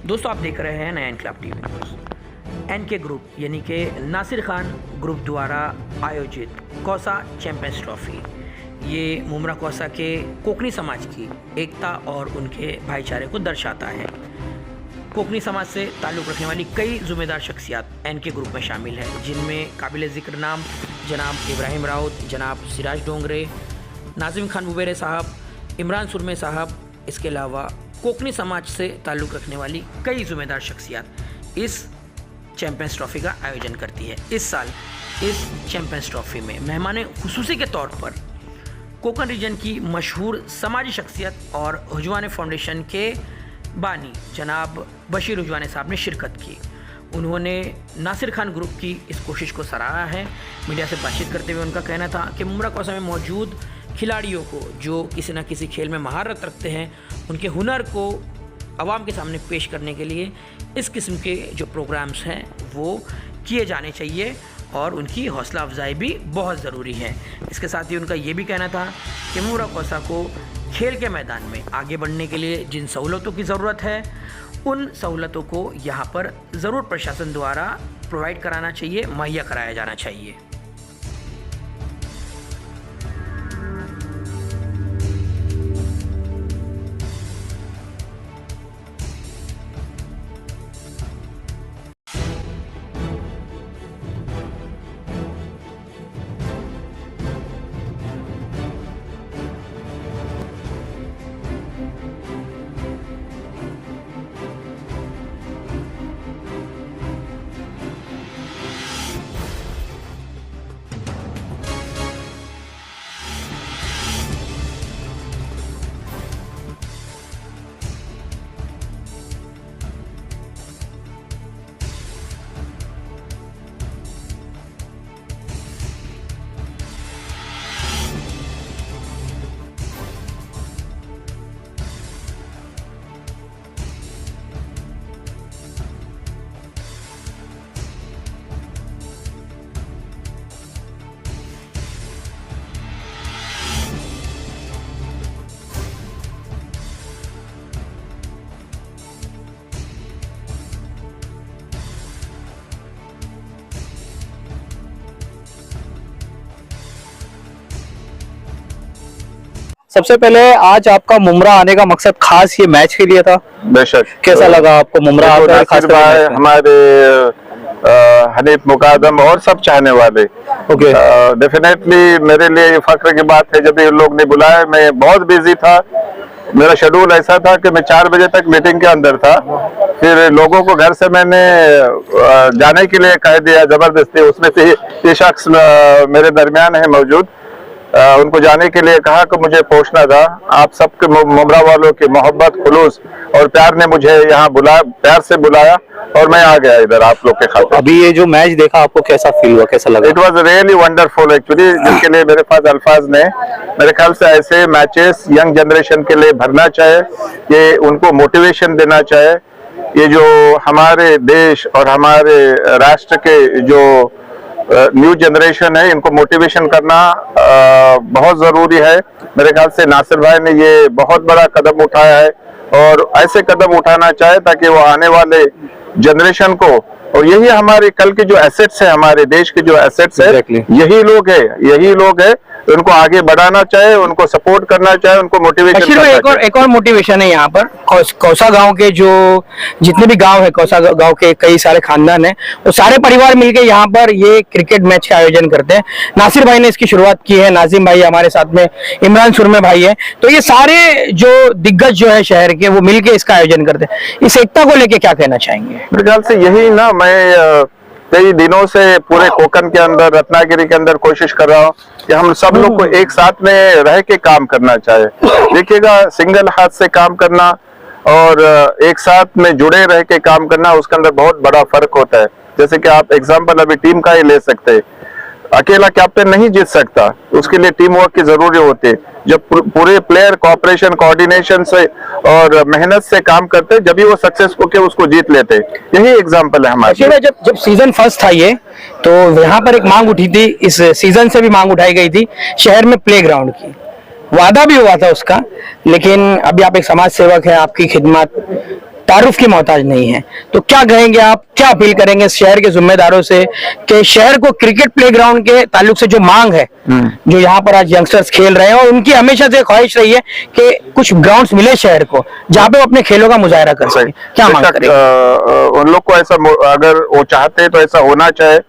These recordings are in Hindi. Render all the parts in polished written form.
दोस्तों आप देख रहे हैं नया इनकलाब टीवी न्यूज़। एनके ग्रुप यानी कि नासिर खान ग्रुप द्वारा आयोजित कौसा चैंपियंस ट्रॉफी ये मुमरा कौसा के कोकनी समाज की एकता और उनके भाईचारे को दर्शाता है। कोकनी समाज से ताल्लुक़ रखने वाली कई ज़िम्मेदार शख्सियत एनके ग्रुप में शामिल हैं, जिनमें काबिल ज़िक्र नाम जनाब इब्राहिम राउत, जनाब सिराज डोंगरे, नाजिम खान बुबेरे साहब, इमरान सुरमे साहब। इसके अलावा कोकनी समाज से ताल्लुक़ रखने वाली कई ज़िम्मेदार शख्सियत इस चैंपियंस ट्रॉफ़ी का आयोजन करती है। इस साल इस चैंपियंस ट्रॉफ़ी में मेहमान खुसूसी के तौर पर कोकन रीजन की मशहूर समाजी शख्सियत और हुजवाने फाउंडेशन के बानी जनाब बशीर हुजवाने साहब ने शिरकत की। उन्होंने नासिर खान ग्रुप की इस कोशिश को सराहा है। मीडिया से बातचीत करते हुए उनका कहना था कि मुमरा कौसा में मौजूद खिलाड़ियों को जो किसी न किसी खेल में महारत रखते हैं, उनके हुनर को आवाम के सामने पेश करने के लिए इस किस्म के जो प्रोग्राम्स हैं वो किए जाने चाहिए और उनकी हौसला अफजाई भी बहुत ज़रूरी है। इसके साथ ही उनका ये भी कहना था कि मुमरा कौसा को खेल के मैदान में आगे बढ़ने के लिए जिन सहूलतों की ज़रूरत है उन सहूलतों को यहाँ पर ज़रूर प्रशासन द्वारा प्रोवाइड कराना चाहिए, मुहैया कराया जाना चाहिए। सबसे पहले आज आपका मुमरा आने का मकसद खास ये मैच के लिए था। बेशक। कैसा लगा आपको मुमरा आकर? खास भाई हमारे हनीफ मुकादम और सब चाहने वाले डेफिनेटली मेरे लिए ये फख्र की बात है जब ये लोग ने बुलाया। मैं बहुत बिजी था, मेरा शेड्यूल ऐसा था कि मैं 4 बजे तक मीटिंग के अंदर था। फिर लोगों को घर से मैंने जाने के लिए कह दिया जबरदस्ती। उसमें से ये शख्स मेरे दरमियान है मौजूद, उनको जाने के लिए कहा कि मुझे पहुंचना था। आप सबके मुमरा वालों की मोहब्बत, खुलूस और प्यार ने मुझे यहाँ बुलाया, प्यार से बुलाया और मैं आ गया इधर आप लोग के खातिर। अभी ये जो मैच देखा आपको कैसा फील हुआ, कैसा लगा? It was really wonderful actually, जिसके लिए मेरे पास अल्फाज ने। मेरे ख्याल से ऐसे मैचेस यंग जनरेशन के लिए भरना चाहे, ये उनको मोटिवेशन देना चाहे। ये जो हमारे देश और हमारे राष्ट्र के जो न्यू जनरेशन है इनको मोटिवेशन करना बहुत जरूरी है। मेरे ख्याल से नासिर भाई ने ये बहुत बड़ा कदम उठाया है और ऐसे कदम उठाना चाहे ताकि वो आने वाले जनरेशन को, और यही हमारे कल के जो एसेट्स है, हमारे देश के जो एसेट्स है यही लोग है उनको आगे बढ़ाना चाहे, उनको सपोर्ट करना चाहे, उनको मोटिवेशन करना चाहिए। एक और मोटिवेशन है यहाँ पर कौसा गांव के जो जितने भी गांव है, कौसा गांव के कई सारे खानदान है, वो सारे परिवार मिलके यहाँ पर ये क्रिकेट मैच का आयोजन करते हैं। नासिर भाई ने इसकी शुरुआत की है, नाजिम भाई हमारे साथ में, इमरान सुरमे भाई है, तो ये सारे जो दिग्गज जो है शहर के वो मिलके इसका आयोजन करते हैं। इस एकता को लेके क्या कहना चाहेंगे? मेरे ख्याल से यही ना, मैं कई दिनों से पूरे कोकन के अंदर, रत्नागिरी के अंदर कोशिश कर रहा हूँ कि हम सब लोग को एक साथ में रह के काम करना चाहिए। देखिएगा, सिंगल हाथ से काम करना और एक साथ में जुड़े रह के काम करना, उसके अंदर बहुत बड़ा फर्क होता है। जैसे कि आप एग्जांपल अभी टीम का ही ले सकते हैं। अकेला कैप्टन नहीं जीत सकता, उसके लिए टीम वर्क की जरूरी होती है। जब पूरे प्लेयर कोऑपरेशन, कोऑर्डिनेशन से और मेहनत से काम करते हैं, जब भी वो सक्सेस होके उसको जीत लेते हैं। यही एग्जांपल है हमारे। जब सीजन फर्स्ट था ये, तो यहाँ पर एक मांग उठी थी, इस सीजन से भी मांग उठाई गई थी शहर में प्लेग्राउंड की। वादा भी हुआ था उसका, लेकिन अभी आप एक समाज सेवक है, आपकी खिदमत तारुफ की मोहताज नहीं है। तो क्या कहेंगे आप, क्या अपील करेंगे शहर के जिम्मेदारों से कि शहर को क्रिकेट प्लेग्राउंड के ताल्लुक से जो मांग है, जो यहाँ पर आज यंगस्टर्स खेल रहे हैं और उनकी हमेशा से ख्वाहिश रही है कि कुछ ग्राउंड्स मिले शहर को जहाँ पे वो अपने खेलों का मुजाहरा कर सके, क्या मांग करेंगे? उन लोग को ऐसा, अगर वो चाहते हैं तो ऐसा होना चाहिए।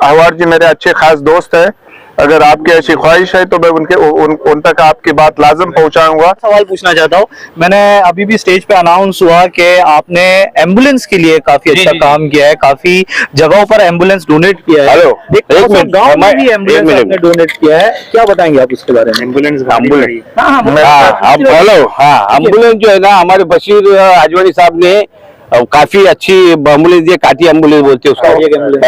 अहवार जी मेरे अच्छे खास दोस्त है, अगर आपकी ऐसी ख्वाहिश है तो मैं उन तक आपकी बात लाजम पहुंचाऊंगा। सवाल पूछना चाहता हूँ, मैंने अभी भी स्टेज पे अनाउंस हुआ कि आपने एम्बुलेंस के लिए काफी अच्छा काम किया है, काफी जगहों पर एम्बुलेंस डोनेट किया है। एक मिनट, गांव में भी एम्बुलेंस आपने डोनेट किया है, क्या बताएंगे आप इसके बारे में? एम्बुलेंस हेलो, हाँ, एम्बुलेंस जो है ना, हमारे बशीर आजवानी साहब ने काफी अच्छी एम्बुलेंस दिए, काटी एम्बुलेंस बोलते हैं उसको,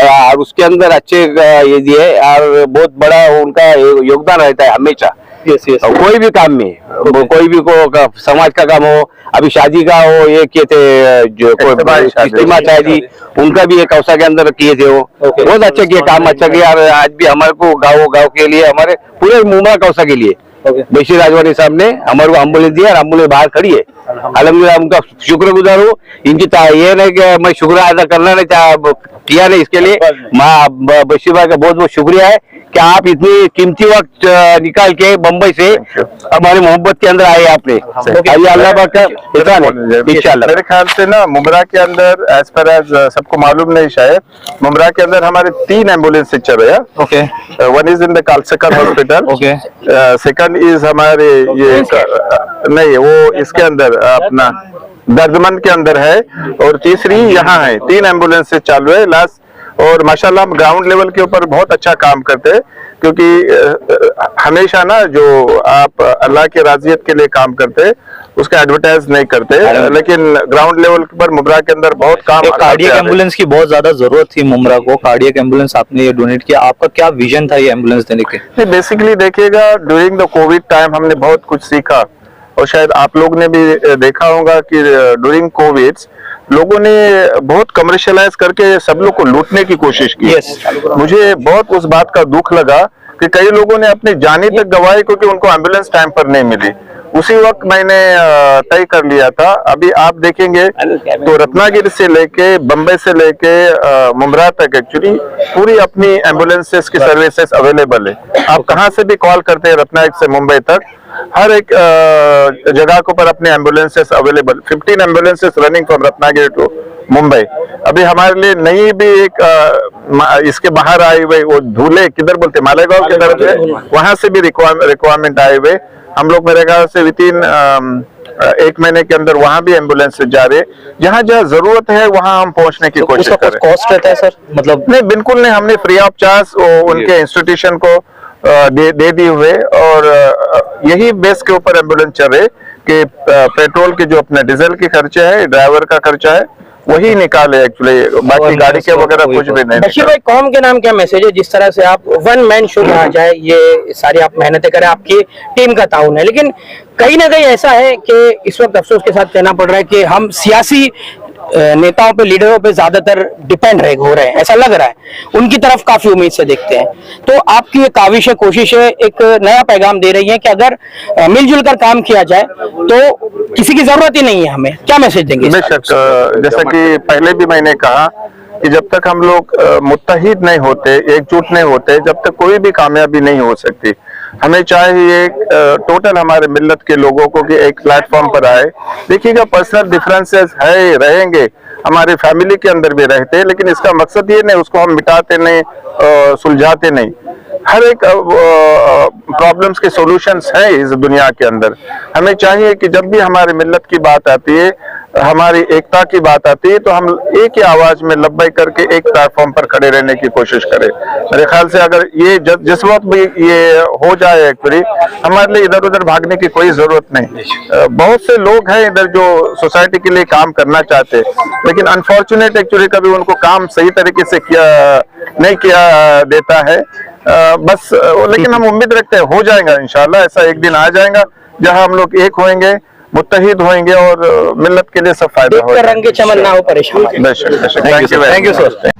और उसके अंदर अच्छे ये दिए और बहुत बड़ा उनका योगदान रहता है हमेशा। कोई भी काम में, कोई भी को समाज का काम हो, अभी शादी का हो, ये किए थे जो इस्तीमा शादी, उनका भी एक कौसा के अंदर किए थे, वो बहुत अच्छा किया, काम अच्छा किया। और आज भी हमारे को गाँव के लिए, हमारे पूरे मुमरा कौसा के लिए बशीर राजवानी साहब ने हमारे को एम्बुलेंस दिया और एम्बुलेंस बाहर खड़ी है। अल्हम्दुलिल्लाह उनका शुक्रगुजार हूँ। इनकी ये नहीं कि मैं शुक्र अदा करना नहीं किया नहीं, इसके लिए बशीर भाई का बहुत बहुत शुक्रिया है कि आप इतनी कीमती वक्त निकाल के बम्बई से हमारी मोहब्बत के अंदर आए आपने। अल्लाह पाक का एहसान है इंशाल्लाह। मेरे ख्याल से ना मुमरा के अंदर, एज पर एज सबको मालूम नहीं शायद, मुमरा के अंदर हमारे 3 एम्बुलेंस चल रहे हैं। One is in the Kalaskar hospital, second is हमारे ये नहीं, वो इसके अंदर अपना दर्दमंद के अंदर है, और तीसरी यहाँ है। 3 एम्बुलेंस चालू है लास्ट। और माशाल्लाह हम ग्राउंड लेवल के ऊपर बहुत अच्छा काम करते हैं, क्योंकि हमेशा ना जो आप अल्लाह की राजियत के लिए काम करते हैं उसका एडवर्टाइज नहीं करते, लेकिन ग्राउंड लेवल पर मुमरा के अंदर बहुत काम। कार्डियक एम्बुलेंस की बहुत ज्यादा जरूरत थी मुमरा को, कार्डियक एम्बुलेंस आपने ये डोनेट किया, आपका क्या विजन था ये एम्बुलेंस देने के? बेसिकली देखिएगा, ड्यूरिंग द कोविड टाइम हमने बहुत कुछ सीखा, और शायद आप लोग ने भी देखा होगा कि ड्यूरिंग कोविड लोगों ने बहुत कमर्शियलाइज करके सब लोग को लूटने की कोशिश की। मुझे बहुत उस बात का दुख लगा कि कई लोगों ने अपनी जानी तक गंवाई क्योंकि उनको एम्बुलेंस टाइम पर नहीं मिली। उसी वक्त मैंने तय कर लिया था, अभी आप देखेंगे तो रत्नागिरी से लेके, बम्बई से लेके मुमरा तक एक्चुअली पूरी अपनी एम्बुलेंसेस की सर्विसेज अवेलेबल है। आप कहाँ से भी कॉल करते हैं रत्नागिरी से मुंबई तक, हर एक जगह के ऊपर अपने ambulances available. 15 ambulances running from Ratnagiri to Mumbai. अभी हमारे लिए नई भी एक इसके बाहर आई हुई, वो धूले किधर बोलते, मालेगांव की तरफ से, वहां से भी रिक्वायरमेंट आए हुए। हम लोग मेरे ख्याल से विदिन 1 महीने के अंदर वहां भी एम्बुलेंस जा रहे हैं। जहाँ जहाँ जरूरत है वहां हम पहुंचने की कोशिश कर रहे हैं। कॉस्ट रहता है सर? मतलब नहीं, बिल्कुल नहीं, हमने फ्री ऑफ चार्ज उनके इंस्टीट्यूशन को दे दिए हुए, और यही बेस के ऊपर एम्बुलेंस चल रहे कि पेट्रोल के जो अपने डीजल के खर्चे है, ड्राइवर का खर्चा है, वही निकाले एक्चुअली, बाकी गाड़ी के वगैरह कुछ भी नहीं। बशीर भाई, कौम के नाम क्या मैसेज है? जिस तरह से आप वन मैन शो कहा जाए, ये सारी आप मेहनतें करें, आपकी टीम का ताउन है, लेकिन कहीं ना कहीं ऐसा है कि इस वक्त अफसोस के साथ कहना पड़ रहा है कि हम सियासी नेताओं पे, लीडरों पे ज्यादातर डिपेंड हो रहे हैं, ऐसा लग रहा है। उनकी तरफ काफी उम्मीद से देखते हैं। तो आपकी ये काविश है, कोशिश है, एक नया पैगाम दे रही है कि अगर मिलजुल कर काम किया जाए तो किसी की जरूरत ही नहीं है। हमें क्या मैसेज देंगे? बेशक, जैसा कि पहले भी मैंने कहा कि जब तक हम लोग मुत्तहिद नहीं होते, एकजुट नहीं होते, जब तक कोई भी कामयाबी नहीं हो सकती। हमें चाहिए टोटल हमारे मिल्लत के लोगों को कि एक प्लेटफॉर्म पर आए। देखिएगा, पर्सनल डिफरेंसेस है, रहेंगे, हमारे फैमिली के अंदर भी रहते हैं, लेकिन इसका मकसद ये नहीं उसको हम मिटाते नहीं, सुलझाते नहीं। हर एक प्रॉब्लम्स के सॉल्यूशंस है इस दुनिया के अंदर। हमें चाहिए कि जब भी हमारे मिल्लत की बात आती है, हमारी एकता की बात आती है, तो हम एक ही आवाज में लब्बई करके एक प्लेटफॉर्म पर खड़े रहने की कोशिश करें। मेरे ख्याल से अगर ये जिस वक्त भी ये हो जाए एक्चुअली, हमारे लिए इधर उधर भागने की कोई जरूरत नहीं। बहुत से लोग हैं इधर जो सोसाइटी के लिए काम करना चाहते, लेकिन अनफॉर्चुनेट एक्चुअली कभी उनको काम सही तरीके से नहीं किया देता है। बस, लेकिन हम उम्मीद रखते हैं हो जाएगा इंशाल्लाह। ऐसा एक दिन आ जाएगा जहां हम लोग एक होंगे, मुत्तहिद होंगे, और मिल्लत के लिए सब फायदा होगा। रंगे चमन ना हो परेशान। बेशक, थैंक यू सर।